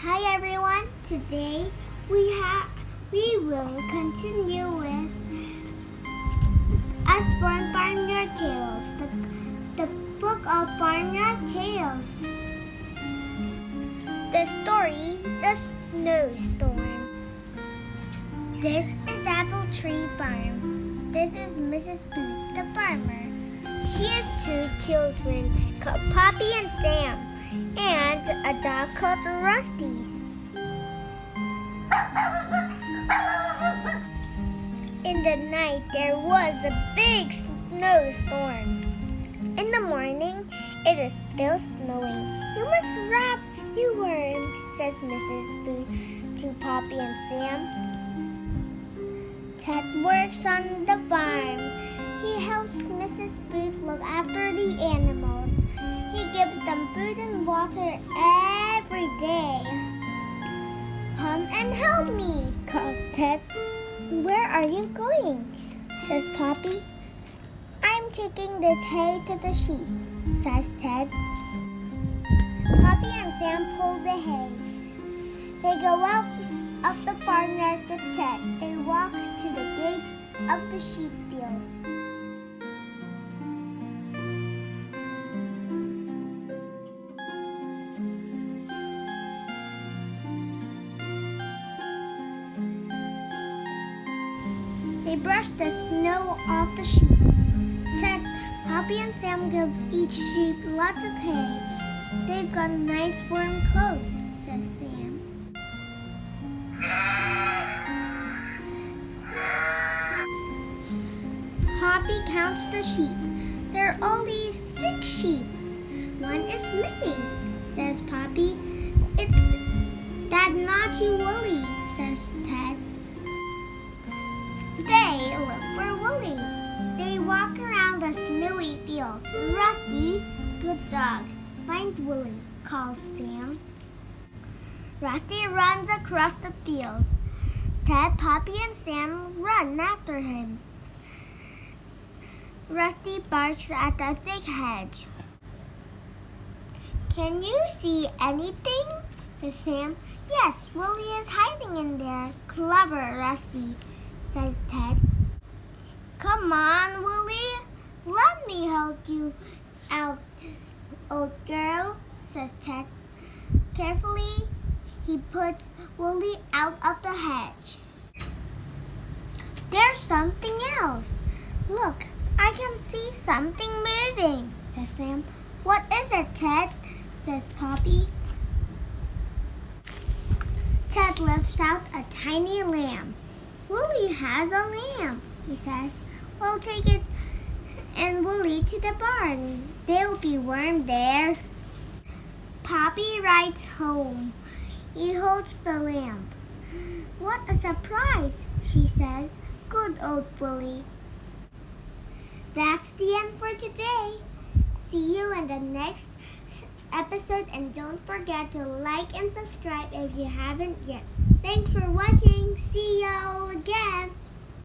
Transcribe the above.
Hi everyone. Today we will continue with Usborne Farmyard Tales, the book of Farmyard Tales. The story, The Snowstorm. This is Apple Tree Farm. This is Mrs. Booth, the farmer. She has two children called Poppy and Sam, and a dog called Rusty. In the night, there was a big snowstorm. In the morning, it is still snowing. You must wrap you warm, says Mrs. Booth to Poppy and Sam. Ted works on the farm. He helps Mrs. Booth look after the animals. He gives them food and water every day. Come and help me, calls Ted. Where are you going? Says Poppy. I'm taking this hay to the sheep, says Ted. Poppy and Sam pull the hay. They go out of the farmyard with Ted. They walk to the gate of the sheep field. They brush the snow off the sheep. Ted, Poppy, and Sam give each sheep lots of hay. They've got nice warm clothes, says Sam. Poppy counts the sheep. There are only 6 sheep. One is missing, says Poppy. It's that naughty Willie, says Ted. They look for Willie. They walk around the snowy field. Rusty, good dog. Find Willie, calls Sam. Rusty runs across the field. Ted, Poppy, and Sam run after him. Rusty barks at the thick hedge. Can you see anything? Says Sam. Yes, Willie is hiding in there. Clever, Rusty, says Ted. Come on, Willie. Let me help you out, old girl, says Ted. Carefully, he puts Willie out of the hedge. There's something else. Look, I can see something moving, says Sam. What is it, Ted? Says Poppy. Ted lifts out a tiny lamb. Willie has a lamb, he says. We'll take it and Willie to the barn. They'll be warm there. Poppy rides home. He holds the lamb. What a surprise, she says. Good old Willie. That's the end for today. See you in the next episode, and don't forget to like and subscribe if you haven't yet. Thanks for watching. See y'all again.